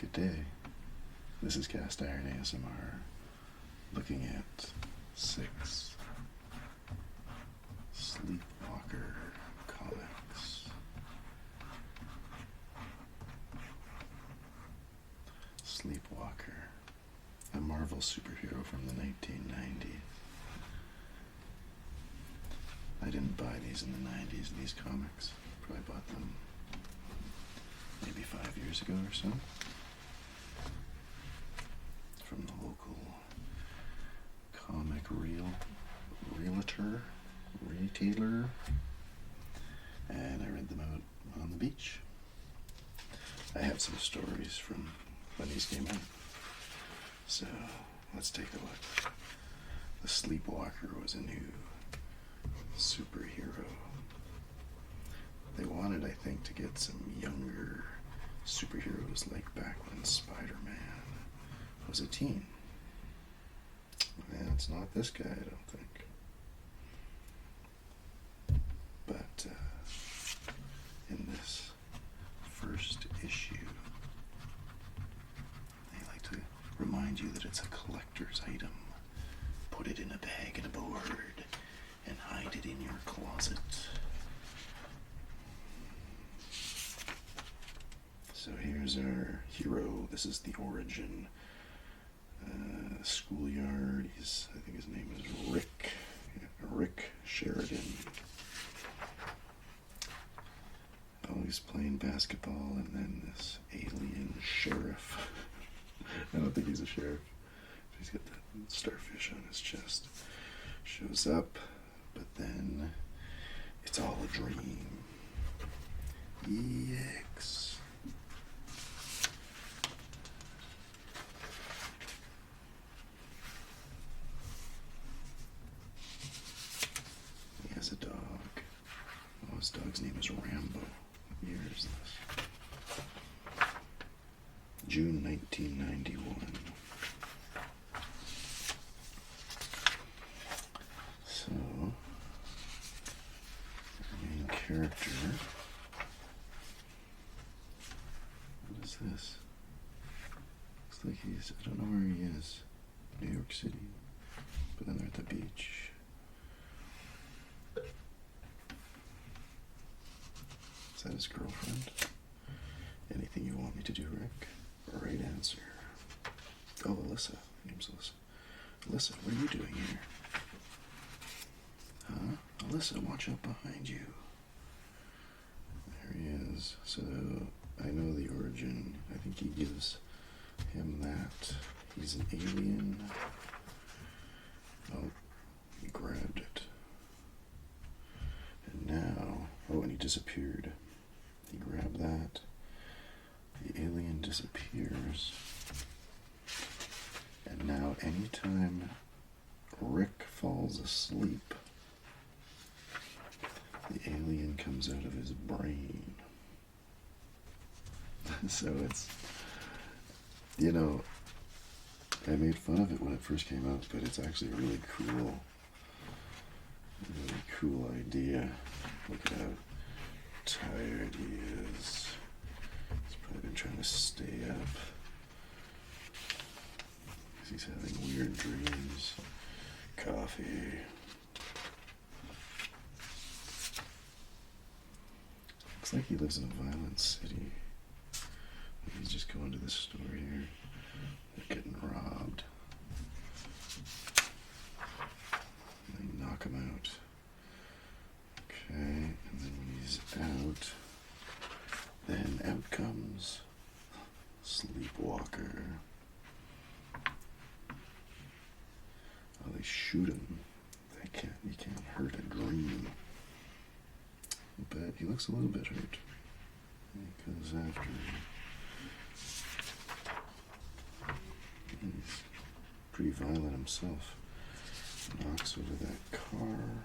Good day. This is Cast Iron ASMR, looking at 6 Sleepwalker comics. Sleepwalker, a Marvel superhero from the 1990s. I didn't buy these in the 90s, these comics. Probably bought them maybe 5 years ago or so. From the local comic retailer, and I read them out on the beach. I have some stories from when these came out, so let's take a look. The Sleepwalker was a new superhero. They wanted, I think, to get some younger superheroes like back when Spider-Man was a teen. And it's not this guy, I don't think. But in this first issue, they like to remind you that it's a collector's item. Put it in a bag and a board and hide it in your closet. So here's our hero. This is the origin. Schoolyard. I think his name is Rick. Yeah, Rick Sheridan. Oh, he's playing basketball, and then this alien sheriff. I don't think he's a sheriff. He's got that starfish on his chest. Shows up, but then it's all a dream. EX. He has a dog. Oh, his dog's name is Rambo. What year is this? June 1991. So, our main character. What is this? Looks like I don't know where he is. New York City. But then they're at the beach. Is that his girlfriend? Anything you want me to do, Rick? Right answer. Oh, Alyssa. Her name's Alyssa. Alyssa, what are you doing here? Huh? Alyssa, watch out behind you. There he is. So, I know the origin. I think he gives him that. He's an alien. Oh, he grabbed it. And now, oh, and he disappeared. He grabbed that. The alien disappears. And now anytime Rick falls asleep, the alien comes out of his brain. So it's, I made fun of it when it first came out, but it's actually a really cool idea. Look at how tired he is. He's probably been trying to stay up. He's having weird dreams. Coffee. Looks like he lives in a violent city. He's just going to the store here. They're getting robbed. They knock him out. Okay, and then when he's out, then out comes Sleepwalker. Oh, they shoot him. You can't hurt a dream. But he looks a little bit hurt. He goes after him. He's pretty violent himself. Knocks over that car.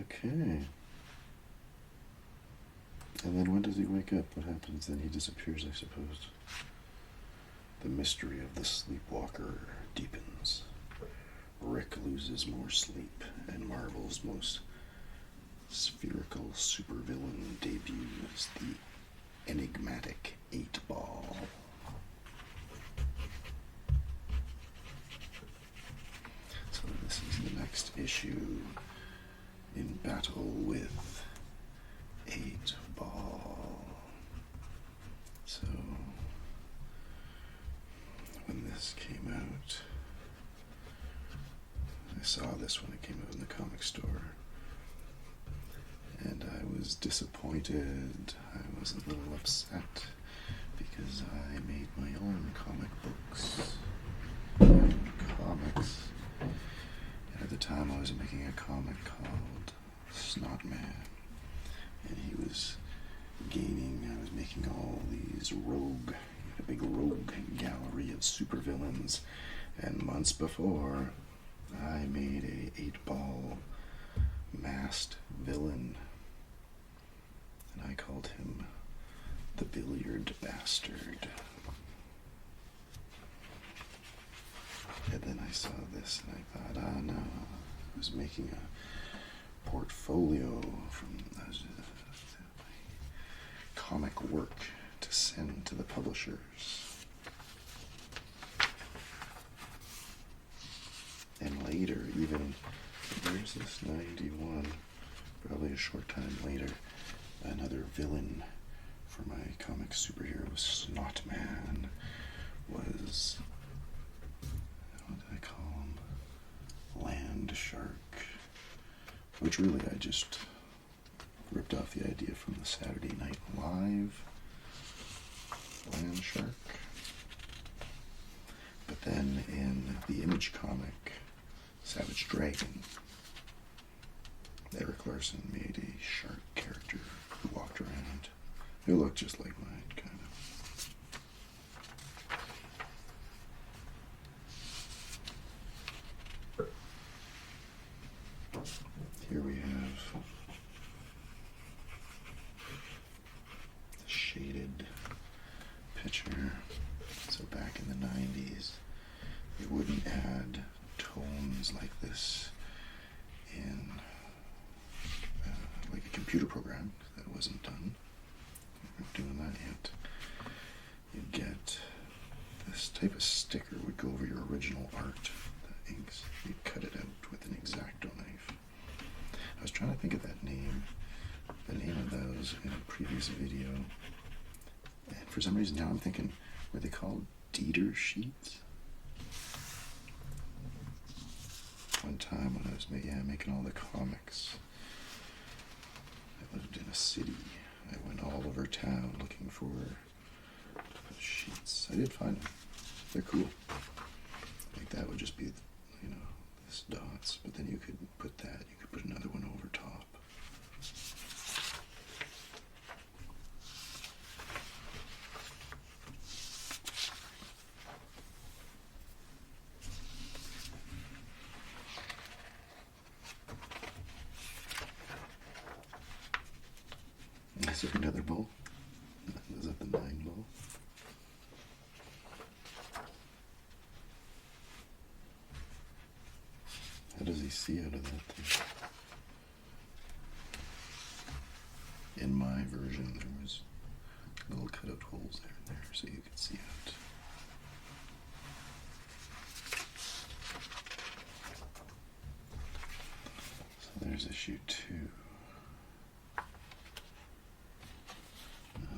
Okay. And then when does he wake up? What happens then? He disappears, I suppose. The mystery of the Sleepwalker deepens. Rick loses more sleep, and Marvel's most spherical supervillain debuts, the enigmatic 8-Ball. So this is the next issue in battle with 8-Ball. So when this came out, I saw this when it came out in the comic store, and I was disappointed. I was a little upset because I made my own comic books, comics. And at the time I was making a comic called Snotman, and he was gaining, I was making all these rogue, a big rogue gallery of supervillains, and months before I made a 8-Ball masked villain, and I called him the Billiard Bastard. And then I saw this and I thought, no, I was making a portfolio from comic work to send to the publishers. And later, even, there's this 91, probably a short time later, another villain for my comic superhero, Snotman, was, what did I call him? Land Shark. Which really I just ripped off the idea from the Saturday Night Live Land Shark. But then in the Image comic, Savage Dragon, Eric Larson made a shark character who walked around. It looked just like mine, kind of. Here we have the shaded picture. So back in the 90s, they wouldn't add tones like this in like a computer program. That wasn't done. We weren't doing that yet. You'd get this type of sticker would go over your original art, the inks. You'd cut it out with an X-Acto knife. I was trying to think of that name, the name of those in a previous video, and for some reason now I'm thinking, were they called Dieter sheets? One time when I was making all the comics, I lived in a city. I went all over town looking for sheets. I did find them. They're cool. Like that would just be, this dots, but then you could put that, you could put another one over top. Is there another ball? Is that the 9-Ball? How does he see out of that thing? In my version, there was little cutout holes there and there so you could see out. So there's issue 2.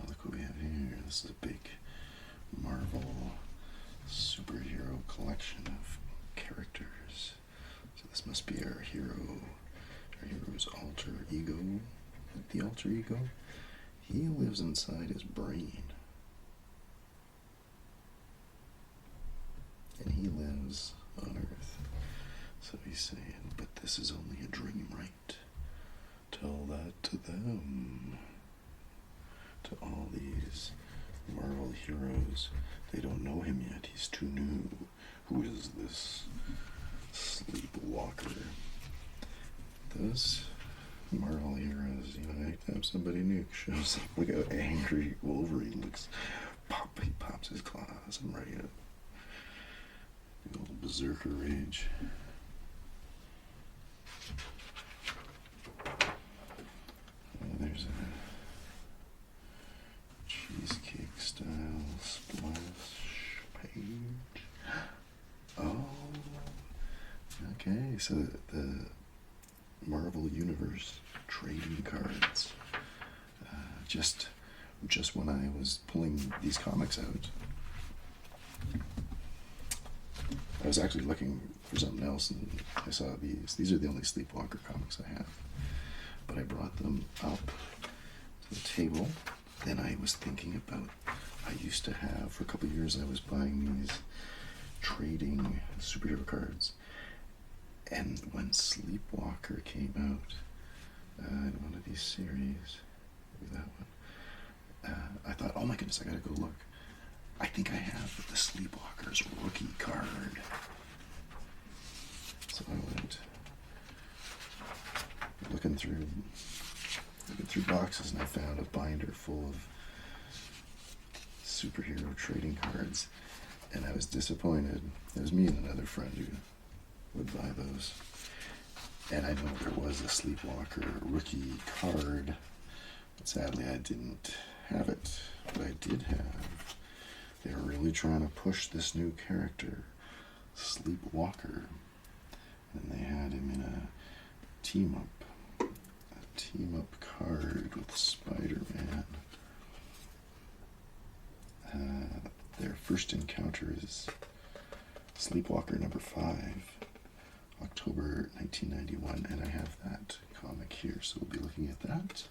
Look what we have here. This is a big Marvel superhero collection of characters. So this must be our hero's alter ego. The alter ego, he lives inside his brain. And he lives on Earth. So he's saying, but this is only a dream, right? Tell that to them. To all these Marvel heroes. They don't know him yet. He's too new. Who is this Sleepwalker? Those Marvel heroes, anytime somebody new shows up, look how angry Wolverine looks. Pop, pops his claws. I'm ready to do a little berserker rage. There's a cheesecake style splash page. Oh, okay. So the Marvel Universe trading cards. Just when I was pulling these comics out, I was actually looking for something else, and I saw these. These are the only Sleepwalker comics I have. But I brought them up to the table. Then I was thinking about, I used to have, for a couple of years, I was buying these trading superhero cards. And when Sleepwalker came out, in one of these series, maybe that one, I thought, oh my goodness, I gotta go look. I think I have the Sleepwalker's rookie card. So I went looking through boxes, and I found a binder full of superhero trading cards, and I was disappointed. It was me and another friend who would buy those, and I know there was a Sleepwalker rookie card, but sadly I didn't have it. But I did have, they were really trying to push this new character, Sleepwalker, and they had him in a team-up card with Spider-Man. Their first encounter is Sleepwalker number 5, October 1991, and I have that comic here, so we'll be looking at that.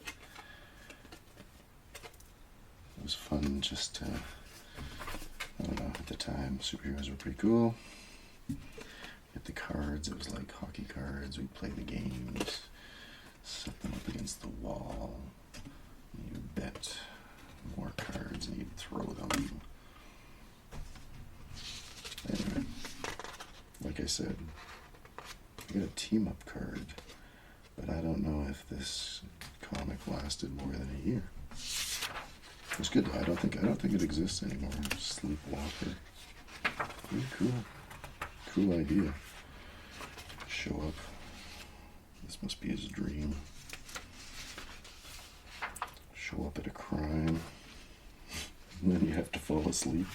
It was fun just to, I don't know, at the time, superheroes were pretty cool. Get the cards, it was like hockey cards, we'd play the games, set them up against the wall, and you'd bet more cards and you'd throw them. Anyway, like I said, I got a team-up card, but I don't know if this comic lasted more than a year. It was good. I don't think it exists anymore. Sleepwalker. Pretty cool. Cool idea. Show up. This must be his dream. Show up at a crime, and then you have to fall asleep.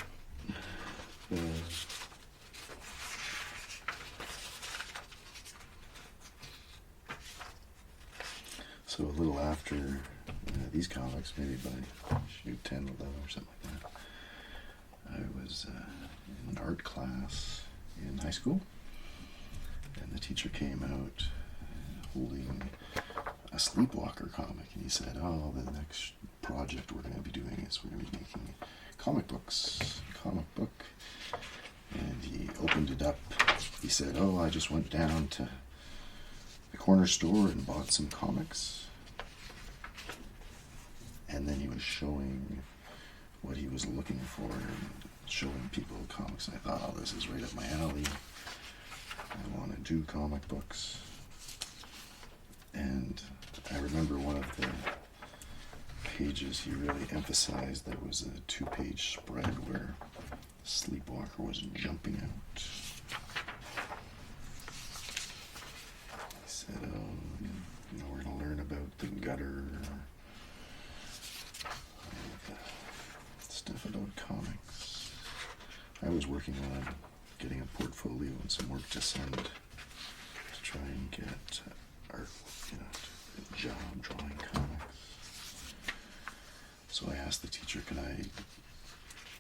So a little after these comics, maybe by 10, 11 or something like that, I was in an art class in high school, and the teacher came out holding a Sleepwalker comic, and he said, oh, the next project we're going to be doing is we're going to be making comic book. And he opened it up. He said, oh, I just went down to the corner store and bought some comics. And then he was showing what he was looking for and showing people comics. And I thought, oh, this is right up my alley. I want to do comic books. And I remember one of the pages he really emphasized, there was a 2-page spread where Sleepwalker was jumping out. He said, oh, we're going to learn about the gutter, stuff about comics. I was working on getting a portfolio and some work to send to try and get art, a job drawing comics. So I asked the teacher, can I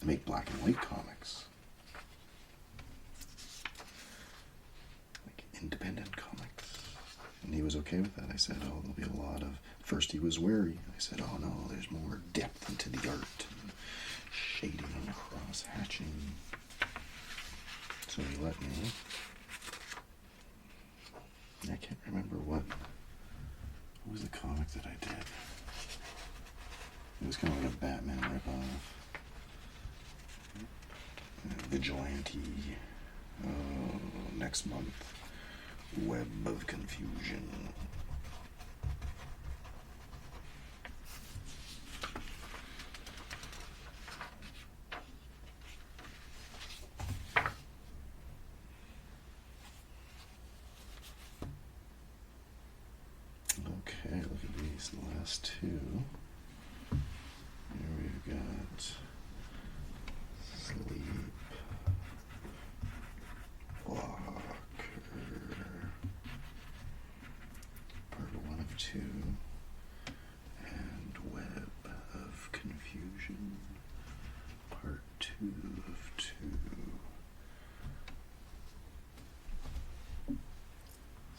make black and white comics? Like independent comics. And he was okay with that. I said, oh, there'll be a lot of... First he was wary. I said, oh no, there's more depth into the art, and shading and cross-hatching. So he let me. I can't remember what was the comic that I did. It was kind of like a Batman ripoff. Vigilante. Next month. Web of Confusion. last two. Here we've got Sleepwalker, part 1 of 2, and Web of Confusion, part 2 of 2.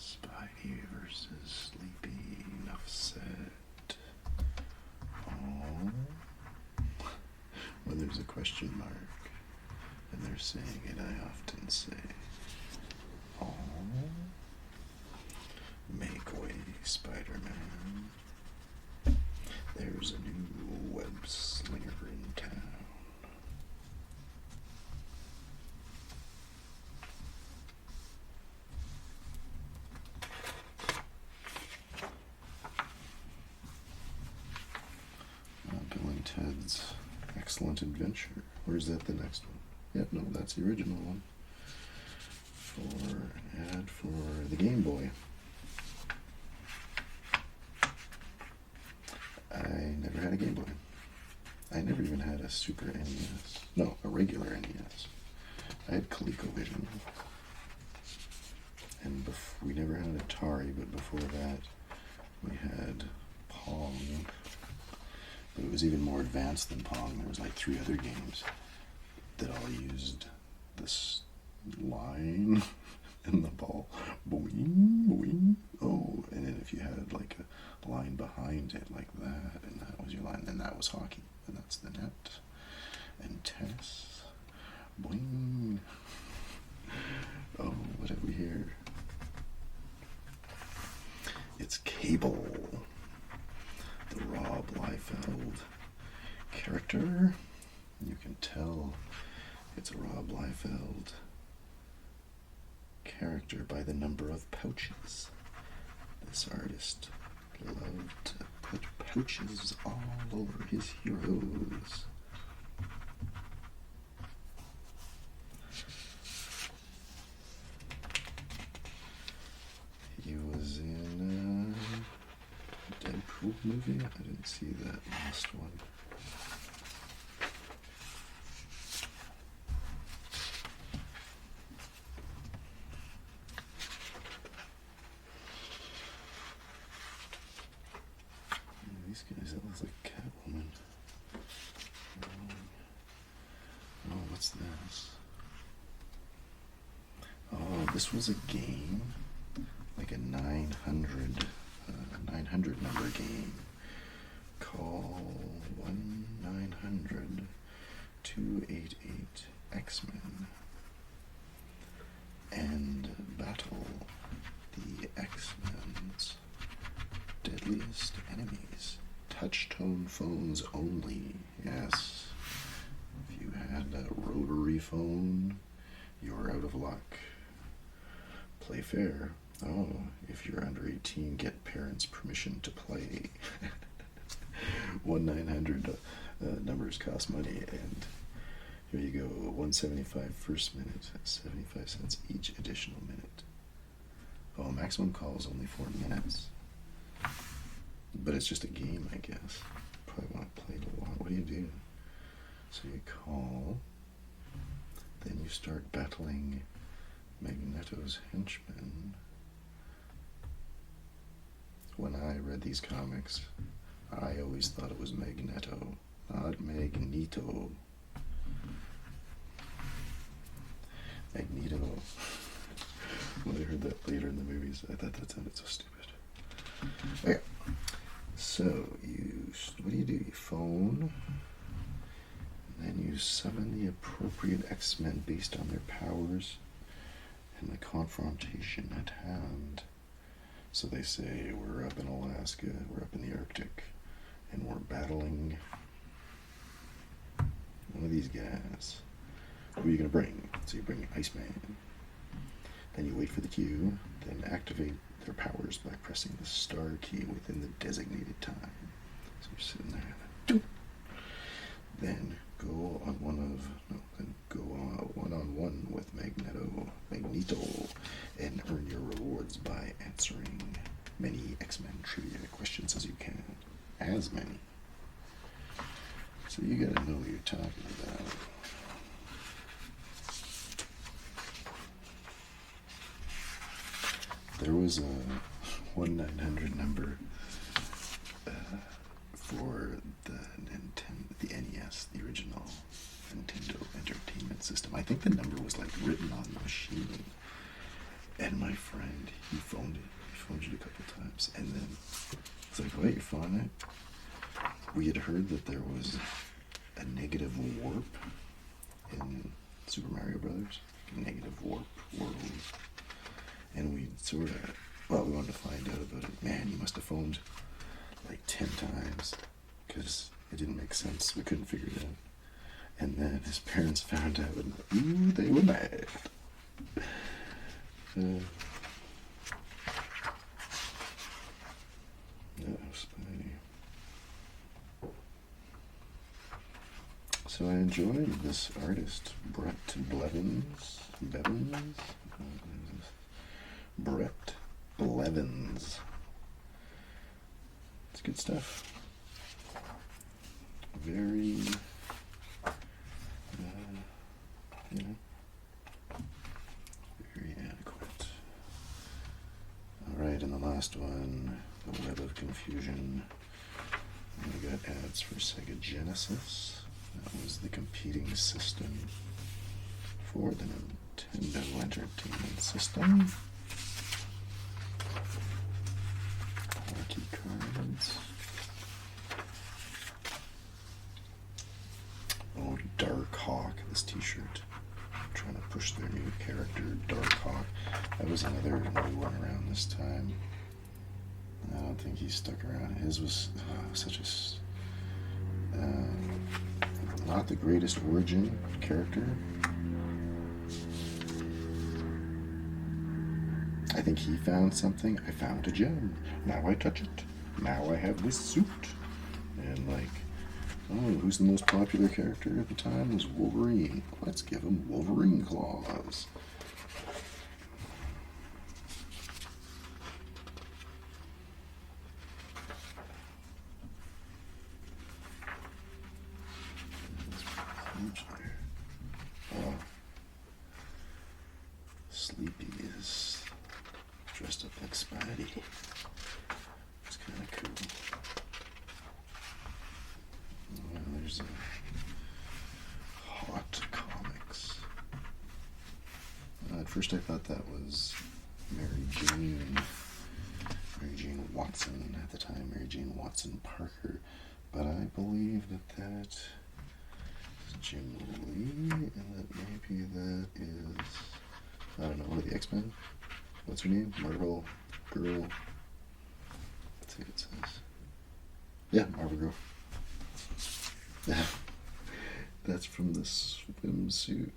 Spidey versus Sleepy, enough said. Oh. When there's a question mark and they're saying it, I often say, oh. Make way, Spider-Man. There's a new web slinger in town. Bill and Ted's Excellent Adventure. Or is that the next one? Yep, no, that's the original one. For an ad for the Game Boy. I never had a Game Boy. I never even had a Super NES. No, a regular NES. I had ColecoVision. And we never had an Atari, but before that we had Pong. But it was even more advanced than Pong. There was like 3 other games that all used this line and the ball. Boing, boing. Oh, and then if you had like a line behind it like that, and that was your line, then that was hockey. And that's the net. And tennis. Boing. Oh, what have we here? It's Cable. The Rob Liefeld character. You can tell it's a Rob Liefeld character by the number of pouches. This artist loved to put pouches all over his heroes. He was in a Deadpool movie. I didn't see that last one. These guys, that looks like Catwoman. Oh, what's this? Oh, this was a game, like a 900 number game. Call 1-900-288 X-Men and battle the X-Men's deadliest enemies. Touch-tone phones only. Yes. If you had a rotary phone, you're out of luck. Play fair. Oh, if you're under 18, get parents' permission to play. 1-900 numbers cost money, and here you go. $1.75 first minute, 75 cents each additional minute. Oh, maximum call is only 4 minutes. But it's just a game, I guess. Probably want to play it a lot. What do you do? So you call, then you start battling Magneto's henchmen. When I read these comics, I always thought it was Magneto, not Magneto. Magneto. When I heard that later in the movies, I thought that sounded so stupid. Okay. So, what do? You phone, and then you summon the appropriate X-Men based on their powers and the confrontation at hand. So they say, we're up in Alaska, we're up in the Arctic, and we're battling one of these guys. Who are you going to bring? So you bring Iceman. Then you wait for the cue, then activate their powers by pressing the star key within the designated time. So you're sitting there, then go on one-on-one with Magneto, and earn your rewards by answering many X-Men trivia questions as you can. there was a 1-900 number for the NES, the original Nintendo Entertainment System. I think the number was like written on the machine. And my friend, he phoned it. He phoned it a couple times, and then it's like, "Wait, you phoned it?" We had heard that there was a negative warp in Super Mario Brothers, a negative warp world, and we sort of, we wanted to find out about it. Man, you must have phoned like 10 times because it didn't make sense. We couldn't figure it out. And then his parents found out, and ooh, they were mad. That was funny. So I enjoyed this artist, Brett Blevins. Brett Blevins. It's good stuff. Very, very adequate. Alright, and the last one, The Web of Confusion. We got ads for Sega Genesis. That was the competing system for the Nintendo Entertainment System. Hockey cards. Oh, Dark Hawk, this t-shirt. I'm trying to push their new character, Dark Hawk. That was another new one around this time. I don't think he stuck around. His was such a... not the greatest origin character. I think he found something. I found a gem. Now I touch it. Now I have this suit. And like, oh, who's the most popular character at the time? Was Wolverine. Let's give him Wolverine claws. Oh. Sleepy is dressed up like Spidey. It's kind of cool. Well, there's a Hot Comics. At first I thought that was Mary Jane Watson at the time, Mary Jane Watson Parker, but I believe that is Jim Lee, and that maybe that is, I don't know, one of the X-Men? What's her name? Marvel Girl. Let's see what it says. Yeah, Marvel Girl. That's from the swimsuit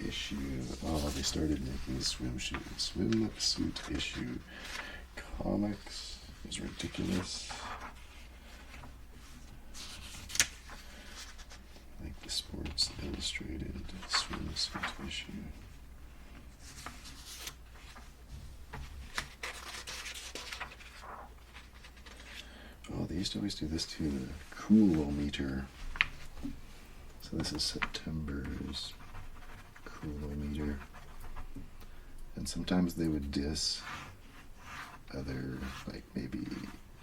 issue. Oh, they started making swimsuit issue comics. It was ridiculous. Like the Sports Illustrated swimsuit issue. Oh, they used to always do this too, the coolometer. So this is September's coolometer. And sometimes they would diss other, like maybe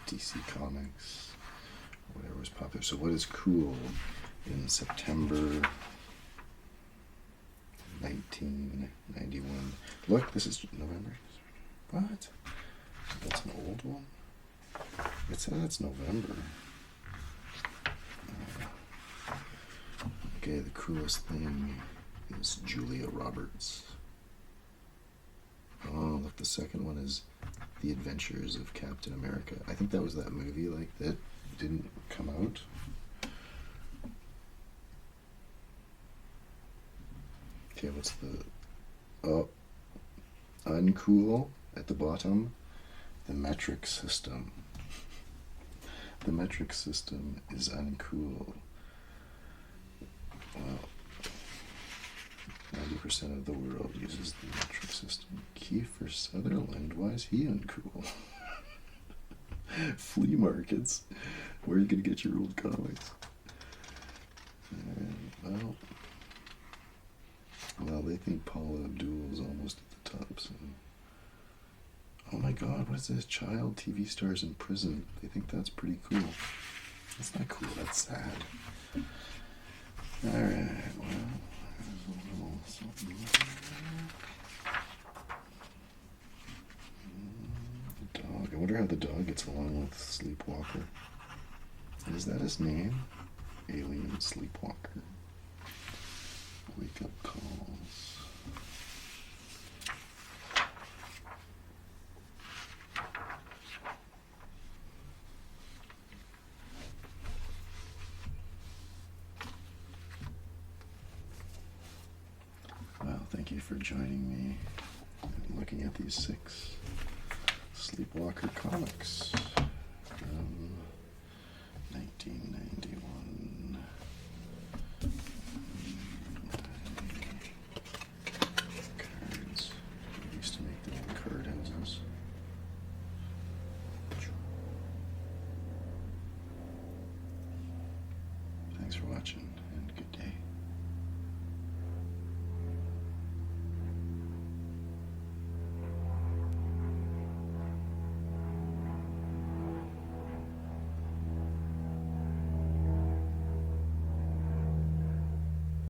DC Comics, or whatever was popular. So what is cool in September 1991? Look, this is November. What? That's an old one? It says it's November. Okay, the coolest thing is Julia Roberts. Oh, look, the second one is The Adventures of Captain America. I think that was that movie, like, that didn't come out. Okay, what's the... Oh, uncool at the bottom. The metric system. The metric system is uncool. Well, 90% of the world uses the metric system. Kiefer Sutherland, why is he uncool? Flea markets, where you can get your old comics. And, well, they think Paula Abdul is almost at the top, so god, what is this? Child TV stars in prison. They think that's pretty cool. That's not cool, that's sad. Alright, well, there's a little something there. The dog. I wonder how the dog gets along with Sleepwalker. Is that his name? Alien Sleepwalker. Wake up calls. Well, thank you for joining me and looking at these 6 Sleepwalker comics from 1991. Cards. I used to make them in card houses. Thanks for watching, and good.